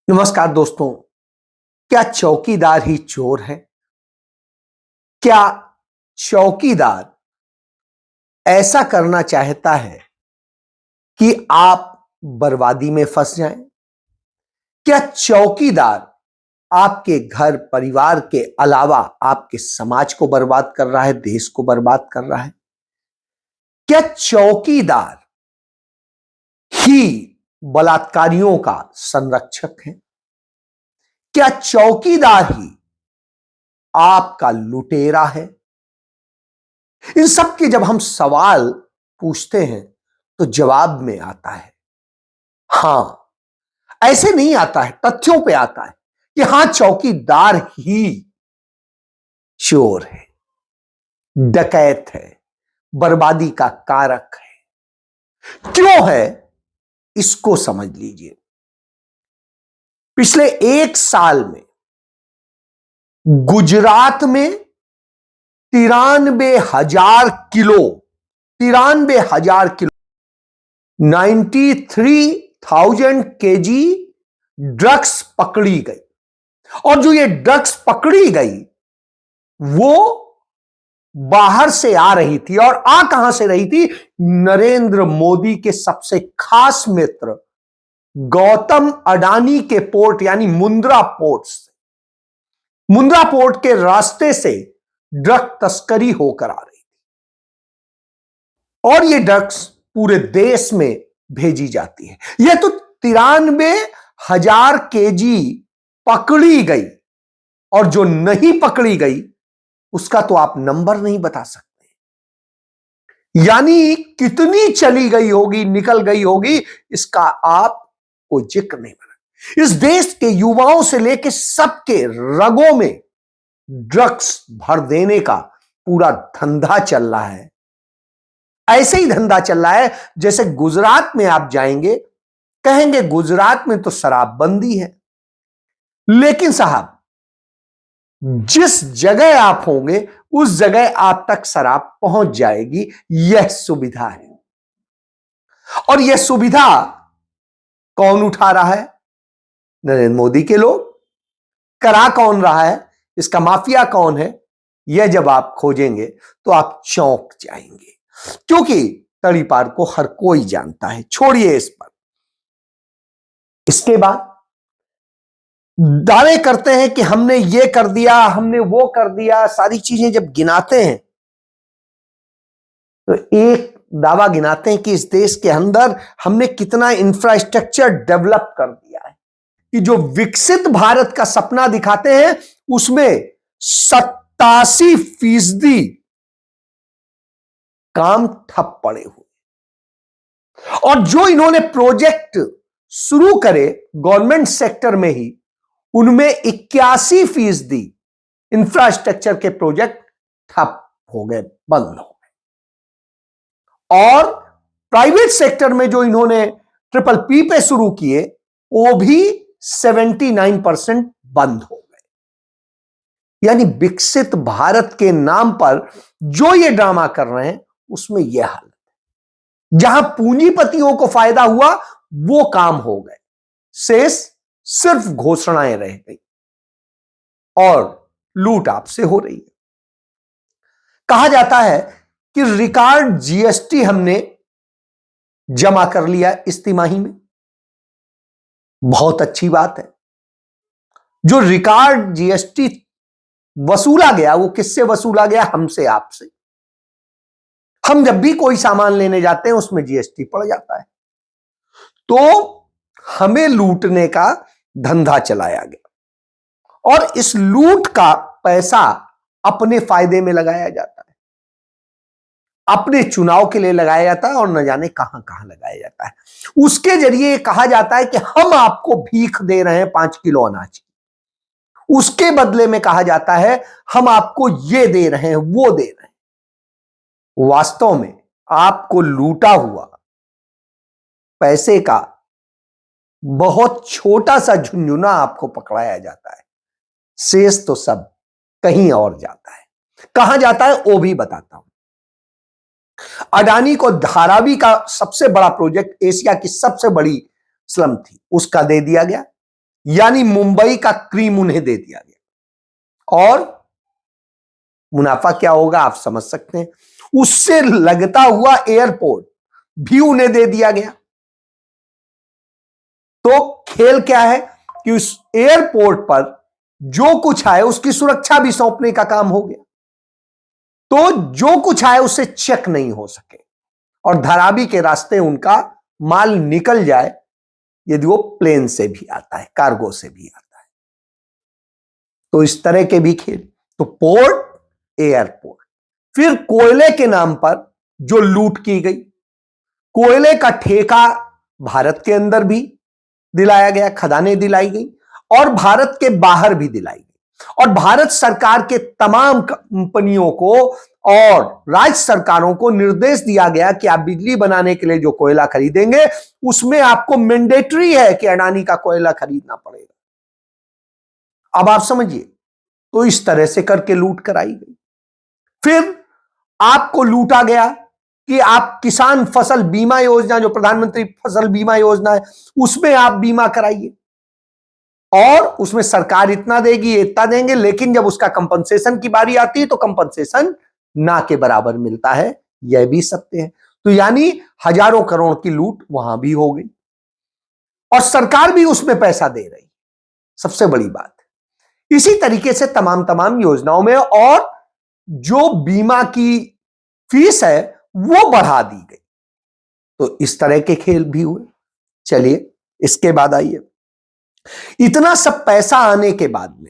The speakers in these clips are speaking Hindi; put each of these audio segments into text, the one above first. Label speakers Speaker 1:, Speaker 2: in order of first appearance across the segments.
Speaker 1: नमस्कार दोस्तों। क्या चौकीदार ही चोर है? क्या चौकीदार ऐसा करना चाहता है कि आप बर्बादी में फंस जाएं? क्या चौकीदार आपके घर परिवार के अलावा आपके समाज को बर्बाद कर रहा है, देश को बर्बाद कर रहा है? क्या चौकीदार ही बलात्कारियों का संरक्षक है? क्या चौकीदार ही आपका लुटेरा है? इन सब के जब हम सवाल पूछते हैं तो जवाब में आता है हां। ऐसे नहीं आता है, तथ्यों पे आता है कि हां, चौकीदार ही चोर है, डकैत है, बर्बादी का कारक है। क्यों है, इसको समझ लीजिए। पिछले 1 साल में गुजरात में 93,000 किलो 93,000 केजी ड्रग्स पकड़ी गई। और जो ये ड्रग्स पकड़ी गई वो बाहर से आ रही थी। और आ कहां से रही थी? नरेंद्र मोदी के सबसे खास मित्र गौतम अडानी के पोर्ट यानी मुंद्रा पोर्ट से, मुंद्रा पोर्ट के रास्ते से ड्रग तस्करी होकर आ रही थी। और ये ड्रग्स पूरे देश में भेजी जाती है। यह तो 93,000 केजी पकड़ी गई, और जो नहीं पकड़ी गई उसका तो आप नंबर नहीं बता सकते। यानी कितनी चली गई होगी, निकल गई होगी, इसका आप कोई जिक्र नहीं बना। इस देश के युवाओं से लेकर सबके रगों में ड्रग्स भर देने का पूरा धंधा चल रहा है। ऐसे ही धंधा चल रहा है जैसे गुजरात में आप जाएंगे, कहेंगे गुजरात में तो शराबबंदी है, लेकिन साहब जिस जगह आप होंगे उस जगह आप तक शराब पहुंच जाएगी। यह सुविधा है। और यह सुविधा कौन उठा रहा है? नरेंद्र मोदी के लोग। करा कौन रहा है? इसका माफिया कौन है? यह जब आप खोजेंगे तो आप चौंक जाएंगे, क्योंकि तड़ीपार को हर कोई जानता है। छोड़िए इस पर। इसके बाद दावे करते हैं कि हमने ये कर दिया, हमने वो कर दिया। सारी चीजें जब गिनाते हैं तो एक दावा गिनाते हैं कि इस देश के अंदर हमने कितना इंफ्रास्ट्रक्चर डेवलप कर दिया है, कि जो विकसित भारत का सपना दिखाते हैं उसमें 87% काम ठप पड़े हुए। और जो इन्होंने प्रोजेक्ट शुरू करे गवर्नमेंट सेक्टर में ही, उनमें 81% इंफ्रास्ट्रक्चर के प्रोजेक्ट ठप हो गए, बंद हो गए। और प्राइवेट सेक्टर में जो इन्होंने PPP पे शुरू किए वो भी 79% बंद हो गए। यानी विकसित भारत के नाम पर जो ये ड्रामा कर रहे हैं उसमें यह हालत है। जहां पूंजीपतियों को फायदा हुआ वो काम हो गए, शेष सिर्फ घोषणाएं रह गई और लूट आपसे हो रही है। कहा जाता है कि रिकॉर्ड GST हमने जमा कर लिया इस तिमाही में। बहुत अच्छी बात है। जो रिकॉर्ड GST वसूला गया वो किससे वसूला गया? हमसे, आपसे। हम जब भी कोई सामान लेने जाते हैं उसमें GST पड़ जाता है। तो हमें लूटने का धंधा चलाया गया और इस लूट का पैसा अपने फायदे में लगाया जाता है, अपने चुनाव के लिए लगाया जाता है, और न जाने कहां कहां लगाया जाता है। उसके जरिए कहा जाता है कि हम आपको भीख दे रहे हैं 5 किलो अनाज, उसके बदले में कहा जाता है हम आपको ये दे रहे हैं, वो दे रहे हैं। वास्तव में आपको लूटा हुआ पैसे का बहुत छोटा सा झुंझुना आपको पकड़ाया जाता है, शेष तो सब कहीं और जाता है। कहां जाता है वो भी बताता हूं। अडानी को धारावी का सबसे बड़ा प्रोजेक्ट, एशिया की सबसे बड़ी स्लम थी, उसका दे दिया गया। यानी मुंबई का क्रीम उन्हें दे दिया गया। और मुनाफा क्या होगा आप समझ सकते हैं, उससे लगता हुआ एयरपोर्ट भी उन्हें दे दिया गया। तो खेल क्या है कि उस एयरपोर्ट पर जो कुछ आए उसकी सुरक्षा भी सौंपने का काम हो गया। तो जो कुछ आए उससे चेक नहीं हो सके और धरावी के रास्ते उनका माल निकल जाए, यदि वो प्लेन से भी आता है, कार्गो से भी आता है। तो इस तरह के भी खेल। तो पोर्ट, एयरपोर्ट, फिर कोयले के नाम पर जो लूट की गई, कोयले का ठेका भारत के अंदर भी दिलाया गया, खदानें दिलाई गई और भारत के बाहर भी दिलाई गई। और भारत सरकार के तमाम कंपनियों को और राज्य सरकारों को निर्देश दिया गया कि आप बिजली बनाने के लिए जो कोयला खरीदेंगे उसमें आपको मैंडेटरी है कि अडानी का कोयला खरीदना पड़ेगा। अब आप समझिए, तो इस तरह से करके लूट कराई गई। फिर आपको लूटा गया कि आप किसान फसल बीमा योजना, जो प्रधानमंत्री फसल बीमा योजना है, उसमें आप बीमा कराइए और उसमें सरकार इतना देगी, इतना देंगे, लेकिन जब उसका कंपनसेशन की बारी आती है तो कंपनसेशन ना के बराबर मिलता है। यह भी सत्य है। तो यानी हजारों करोड़ की लूट वहां भी हो गई और सरकार भी उसमें पैसा दे रही, सबसे बड़ी बात। इसी तरीके से तमाम तमाम योजनाओं में और जो बीमा की फीस है वो बढ़ा दी गई। तो इस तरह के खेल भी हुए। चलिए इसके बाद आइए, इतना सब पैसा आने के बाद में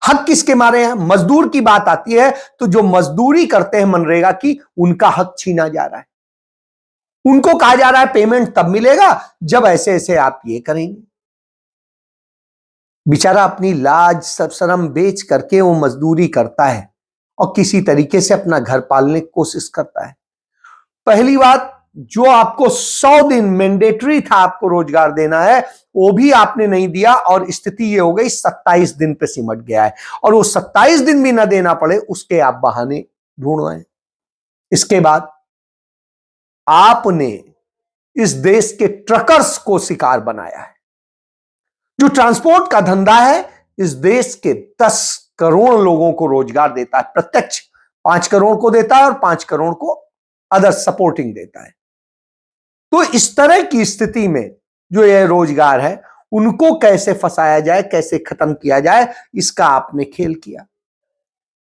Speaker 1: हक किसके मारे हैं? मजदूर की बात आती है तो जो मजदूरी करते हैं मनरेगा की, उनका हक छीना जा रहा है। उनको कहा जा रहा है पेमेंट तब मिलेगा जब ऐसे ऐसे आप ये करेंगे। बेचारा अपनी लाज सब शर्म बेच करके वो मजदूरी करता है और किसी तरीके से अपना घर पालने की कोशिश करता है। पहली बात, जो आपको 100 दिन मैंडेटरी था आपको रोजगार देना है, वो भी आपने नहीं दिया और स्थिति ये हो गई 27 दिन पे सिमट गया है। और वो 27 दिन भी ना देना पड़े उसके आप बहाने ढूंढ रहे हैं। इसके बाद आपने इस देश के ट्रकर्स को शिकार बनाया है। जो ट्रांसपोर्ट का धंधा है इस देश के 10 करोड़ लोगों को रोजगार देता है, प्रत्यक्ष 5 करोड़ को देता है और 5 करोड़ को अदर सपोर्टिंग देता है। तो इस तरह की स्थिति में जो यह रोजगार है उनको कैसे फंसाया जाए, कैसे खत्म किया जाए, इसका आपने खेल किया।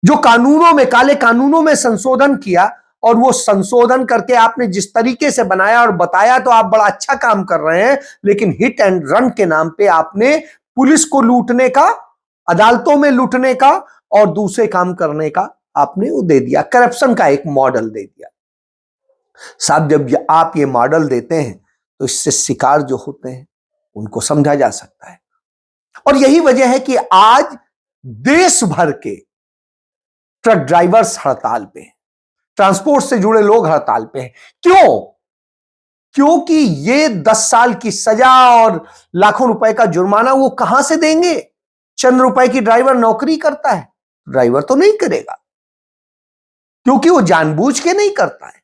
Speaker 1: जो कानूनों में, काले कानूनों में संशोधन किया और वो संशोधन करके आपने जिस तरीके से बनाया और बताया तो आप बड़ा अच्छा काम कर रहे हैं, लेकिन हिट एंड रन के नाम पे आपने पुलिस को लूटने का, अदालतों में लूटने का और दूसरे काम करने का आपने वो दे दिया, करप्शन का एक मॉडल दे दिया। साहब जब आप ये मॉडल देते हैं तो इससे शिकार जो होते हैं उनको समझा जा सकता है। और यही वजह है कि आज देश भर के ट्रक ड्राइवर्स हड़ताल पे हैं, ट्रांसपोर्ट से जुड़े लोग हड़ताल पे हैं। क्यों? क्योंकि ये 10 साल की सजा और लाखों रुपए का जुर्माना वो कहां से देंगे? चंद रुपए की ड्राइवर नौकरी करता है, ड्राइवर तो नहीं करेगा क्योंकि वो जानबूझ के नहीं करता है।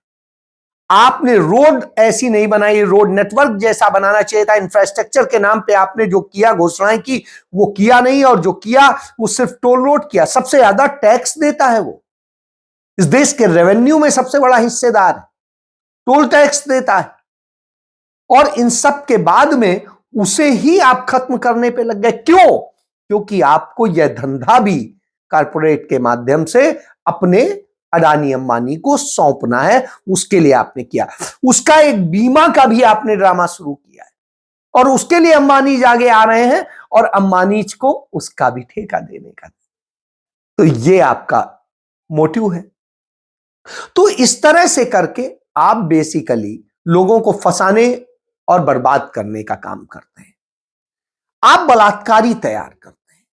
Speaker 1: आपने रोड ऐसी नहीं बनाई, रोड नेटवर्क जैसा बनाना चाहिए था। इंफ्रास्ट्रक्चर के नाम पे आपने जो किया, घोषणाएं की, वो किया नहीं, और जो किया वो सिर्फ टोल रोड किया। सबसे ज्यादा टैक्स देता है वो, इस देश के रेवेन्यू में सबसे बड़ा हिस्सेदार है, टोल टैक्स देता है। और इन सब के बाद में उसे ही आप खत्म करने पे लग गए। क्यों? क्योंकि आपको यह धंधा भी कारपोरेट के माध्यम से अपने अडानी अंबानी को सौंपना है, उसके लिए आपने किया। उसका एक बीमा का भी आपने ड्रामा शुरू किया है और उसके लिए अंबानी आगे आ रहे हैं और अंबानी को उसका भी ठेका देने का। तो ये आपका मोटिव है। तो इस तरह से करके आप बेसिकली लोगों को फंसाने और बर्बाद करने का काम करते हैं। आप बलात्कारी तैयार करते हैं।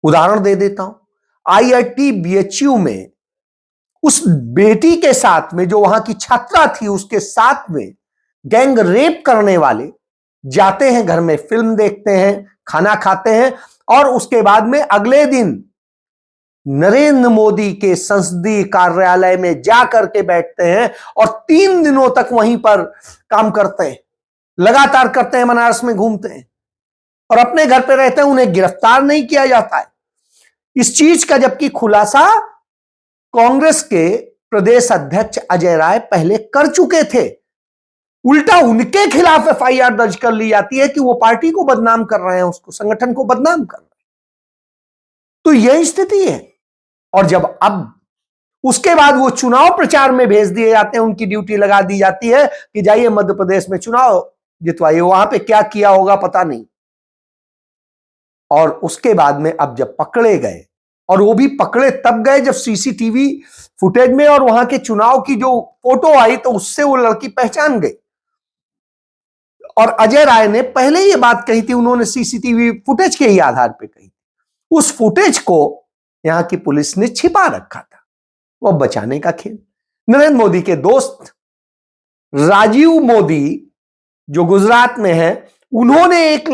Speaker 1: उदाहरण दे देता हूं, आईआईटी बीएचयू में उस बेटी के साथ में, जो वहां की छात्रा थी, उसके साथ में गैंग रेप करने वाले जाते हैं, घर में फिल्म देखते हैं, खाना खाते हैं और उसके बाद में अगले दिन नरेंद्र मोदी के संसदीय कार्यालय में जाकर के बैठते हैं और 3 दिनों तक वहीं पर काम करते हैं, लगातार करते हैं, बनारस में घूमते हैं। और अपने घर पे रहते हैं, उन्हें गिरफ्तार नहीं किया जाता है। इस चीज का जबकि खुलासा कांग्रेस के प्रदेश अध्यक्ष अजय राय पहले कर चुके थे। उल्टा उनके खिलाफ एफआईआर दर्ज कर ली जाती है कि वो पार्टी को बदनाम कर रहे हैं, उसको संगठन को बदनाम कर रहे हैं। तो यह स्थिति है। और जब अब उसके बाद वो चुनाव प्रचार में भेज दिए जाते हैं, उनकी ड्यूटी लगा दी जाती है कि जाइए मध्य प्रदेश में चुनाव जितवाइए, वहां पे क्या किया होगा पता नहीं। और उसके बाद में अब जब पकड़े गए, और वो भी पकड़े तब गए जब सीसीटीवी फुटेज में और वहां के चुनाव की जो फोटो आई तो उससे वो लड़की पहचान गई। और अजय राय ने पहले ये बात कही थी, उन्होंने सीसीटीवी फुटेज के ही आधार पर कही थी। उस फुटेज को यहां की पुलिस ने छिपा रखा था, वो बचाने का खेल। नरेंद्र मोदी के दोस्त राजीव मोदी जो गुजरात में है, उन्होंने एक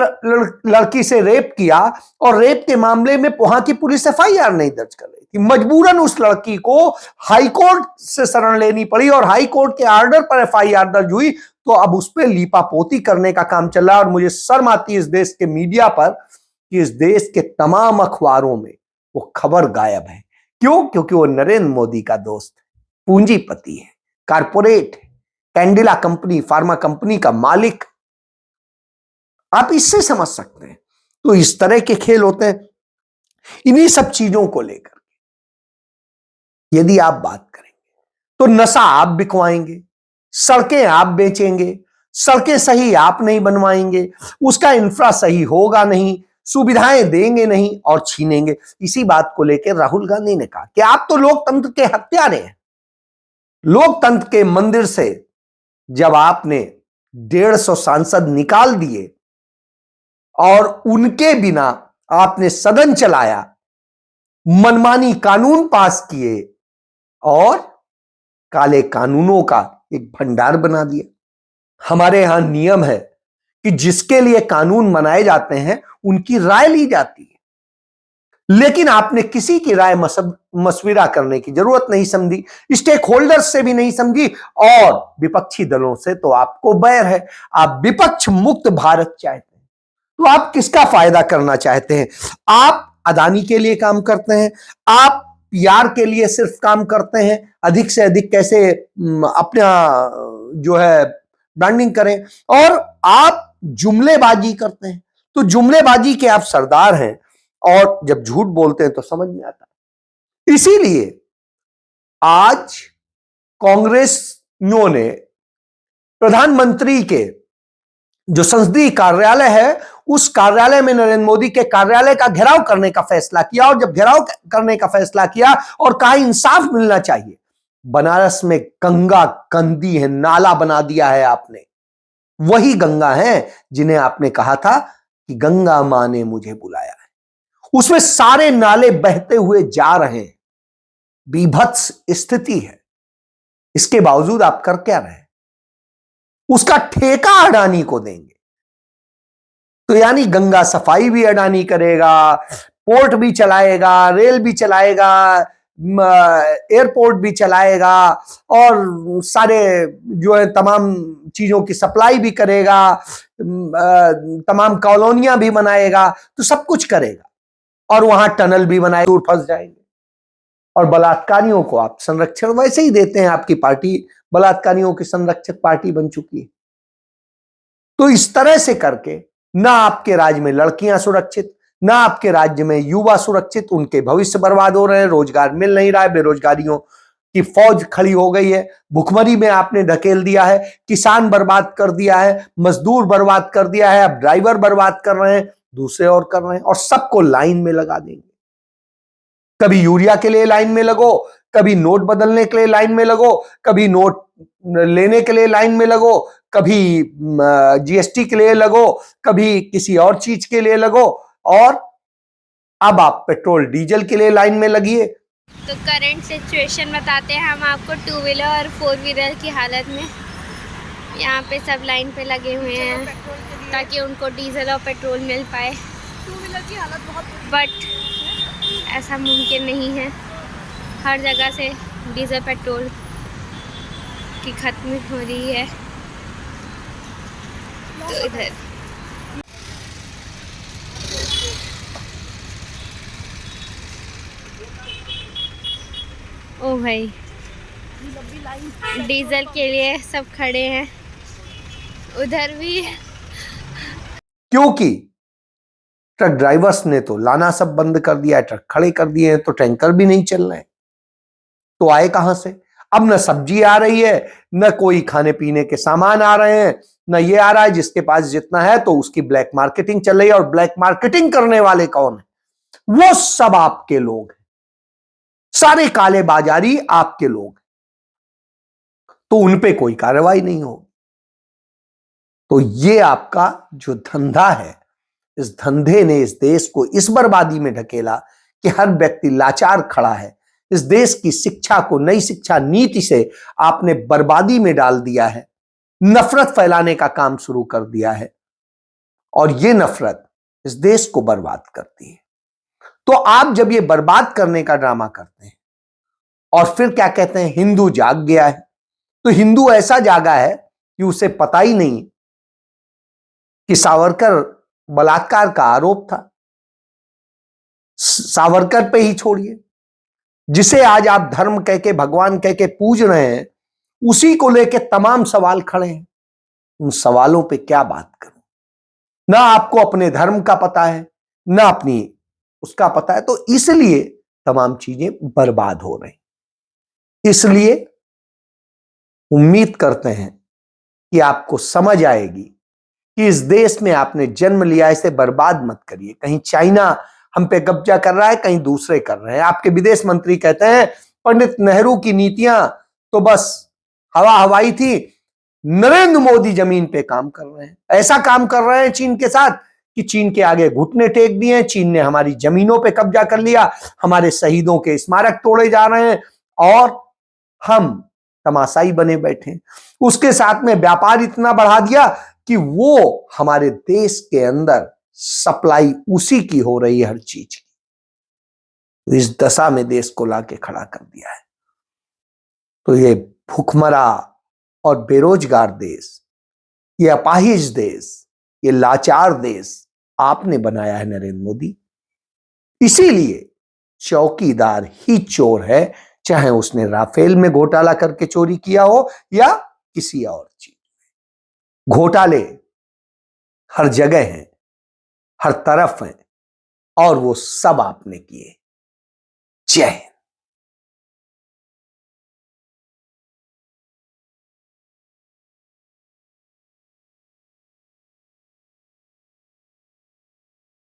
Speaker 1: लड़की से रेप किया और रेप के मामले में वहां की पुलिस एफआईआर नहीं दर्ज कर रही थी। मजबूरन उस लड़की को हाईकोर्ट से शरण लेनी पड़ी और हाईकोर्ट के ऑर्डर पर एफआईआर दर्ज हुई। तो अब उस पर लीपापोती करने का काम चल रहा है। और मुझे शर्म आती है इस देश के मीडिया पर कि इस देश के तमाम अखबारों में वो खबर गायब है। क्यों? क्योंकि वो नरेंद्र मोदी का दोस्त है, पूंजीपति है, कारपोरेट है, कैंडिला कंपनी, फार्मा कंपनी का मालिक। आप इससे समझ सकते हैं। तो इस तरह के खेल होते हैं। इन्हीं सब चीजों को लेकर यदि आप बात करेंगे तो नशा आप बिकवाएंगे, सड़कें आप बेचेंगे, सड़कें सही आप नहीं बनवाएंगे, उसका इंफ्रा सही होगा नहीं, सुविधाएं देंगे नहीं और छीनेंगे। इसी बात को लेकर राहुल गांधी ने कहा कि आप तो लोकतंत्र के हत्यारे हैं। लोकतंत्र के मंदिर से जब आपने 150 सांसद निकाल दिए और उनके बिना आपने सदन चलाया, मनमानी कानून पास किए और काले कानूनों का एक भंडार बना दिया। हमारे यहां नियम है कि जिसके लिए कानून बनाए जाते हैं उनकी राय ली जाती है, लेकिन आपने किसी की राय मशविरा करने की जरूरत नहीं समझी, स्टेक होल्डर्स से भी नहीं समझी और विपक्षी दलों से तो आपको बैर है। आप विपक्ष मुक्त भारत चाहते हैं, तो आप किसका फायदा करना चाहते हैं? आप अदानी के लिए काम करते हैं, आप पीआर के लिए सिर्फ काम करते हैं, अधिक से अधिक कैसे अपना जो है ब्रांडिंग करें, और आप जुमलेबाजी करते हैं। तो जुमलेबाजी के आप सरदार हैं और जब झूठ बोलते हैं तो समझ में आता है। इसीलिए आज कांग्रेसियों ने प्रधानमंत्री के जो संसदीय कार्यालय है, उस कार्यालय में नरेंद्र मोदी के कार्यालय का घेराव करने का फैसला किया। और जब घेराव करने का फैसला किया और कहा इंसाफ मिलना चाहिए, बनारस में गंगा गंदी है, नाला बना दिया है आपने। वही गंगा है जिन्हें आपने कहा था कि गंगा मां ने मुझे बुलाया है, उसमें सारे नाले बहते हुए जा रहे हैं, बीभत्स स्थिति है। इसके बावजूद आप कर क्या रहे? उसका ठेका अडानी को देंगे। तो यानी गंगा सफाई भी अडानी करेगा, पोर्ट भी चलाएगा, रेल भी चलाएगा, एयरपोर्ट भी चलाएगा और सारे जो है तमाम चीजों की सप्लाई भी करेगा, तमाम कॉलोनियां भी बनाएगा, तो सब कुछ करेगा। और वहां टनल भी बनाए, दूर फंस जाएंगे। और बलात्कारियों को आप संरक्षण वैसे ही देते हैं, आपकी पार्टी बलात्कारियों की संरक्षक पार्टी बन चुकी है। तो इस तरह से करके ना आपके राज्य में लड़कियां सुरक्षित, ना आपके राज्य में युवा सुरक्षित, उनके भविष्य बर्बाद हो रहे हैं, रोजगार मिल नहीं रहा है, बेरोजगारियों की फौज खड़ी हो गई है, भुखमरी में आपने ढकेल दिया है, किसान बर्बाद कर दिया है, मजदूर बर्बाद कर दिया है, अब ड्राइवर बर्बाद कर रहे हैं, दूसरे और कर रहे हैं, और सबको लाइन में लगा देंगे। कभी यूरिया के लिए लाइन में लगो, कभी नोट बदलने के लिए लाइन में लगो, कभी नोट लेने के लिए लाइन में लगो, कभी जीएसटी के लिए लगो, कभी किसी और चीज के लिए लगो, और अब आप पेट्रोल डीजल के लिए लाइन में लगिए।
Speaker 2: तो करंट सिचुएशन बताते हैं हम आपको 2 व्हीलर और 4 व्हीलर की हालत में। यहाँ पे सब लाइन पे लगे हुए हैं ताकि उनको डीजल और पेट्रोल मिल पाए।
Speaker 3: 2 व्हीलर की हालत बहुत,
Speaker 2: बट ऐसा मुमकिन नहीं है। हर जगह से डीजल पेट्रोल की खत्म हो रही है। तो इधर ओ भाई,
Speaker 3: लंबी लाइन।
Speaker 2: डीजल के लिए सब खड़े हैं, उधर भी।
Speaker 1: क्योंकि ट्रक ड्राइवर्स ने तो लाना सब बंद कर दिया है, ट्रक खड़े कर दिए हैं, तो टैंकर भी नहीं चल रहे हैं। तो आए कहां से? अब न सब्जी आ रही है, न कोई खाने पीने के सामान आ रहे हैं, न ये आ रहा है। जिसके पास जितना है तो उसकी ब्लैक मार्केटिंग चल रही है, और ब्लैक मार्केटिंग करने वाले कौन है? वो सब आपके लोग हैं, सारे काले बाजारी आपके लोग हैं। तो उन पे कोई कार्रवाई नहीं होगी। तो ये आपका जो धंधा है, इस धंधे ने इस देश को इस बर्बादी में ढकेला कि हर व्यक्ति लाचार खड़ा है। इस देश की शिक्षा को नई शिक्षा नीति से आपने बर्बादी में डाल दिया है, नफरत फैलाने का काम शुरू कर दिया है, और ये नफरत इस देश को बर्बाद करती है। तो आप जब ये बर्बाद करने का ड्रामा करते हैं और फिर क्या कहते हैं, हिंदू जाग गया है, तो हिंदू ऐसा जागा है कि उसे पता ही नहीं कि सावरकर बलात्कार का आरोप था। सावरकर पे ही छोड़िए, जिसे आज आप धर्म कह के, भगवान कह के पूज रहे हैं, उसी को लेके तमाम सवाल खड़े हैं। उन सवालों पे क्या बात करूं? ना आपको अपने धर्म का पता है, ना अपनी उसका पता है। तो इसलिए तमाम चीजें बर्बाद हो रही। इसलिए उम्मीद करते हैं कि आपको समझ आएगी कि इस देश में आपने जन्म लिया, इसे बर्बाद मत करिए। कहीं चाइना हम पे कब्जा कर रहा है, कहीं दूसरे कर रहे हैं। आपके विदेश मंत्री कहते हैं पंडित नेहरू की नीतियां तो बस हवा हवाई थी, नरेंद्र मोदी जमीन पे काम कर रहे हैं। ऐसा काम कर रहे हैं चीन के साथ कि चीन के आगे घुटने टेक दिए। चीन ने हमारी जमीनों पे कब्जा कर लिया, हमारे शहीदों के स्मारक तोड़े जा रहे हैं, और हम तमाशाई बने बैठे। उसके साथ में व्यापार इतना बढ़ा दिया कि वो हमारे देश के अंदर सप्लाई उसी की हो रही है, हर चीज की। तो इस दशा में देश को लाके खड़ा कर दिया है। तो ये भूखमरा और बेरोजगार देश, ये अपाहिज देश, ये लाचार देश आपने बनाया है नरेंद्र मोदी। इसीलिए चौकीदार ही चोर है, चाहे उसने राफेल में घोटाला करके चोरी किया हो या किसी और चीज में। घोटाले हर जगह हैं, हर तरफ हैं, और वो सब आपने किए। जय हिंद।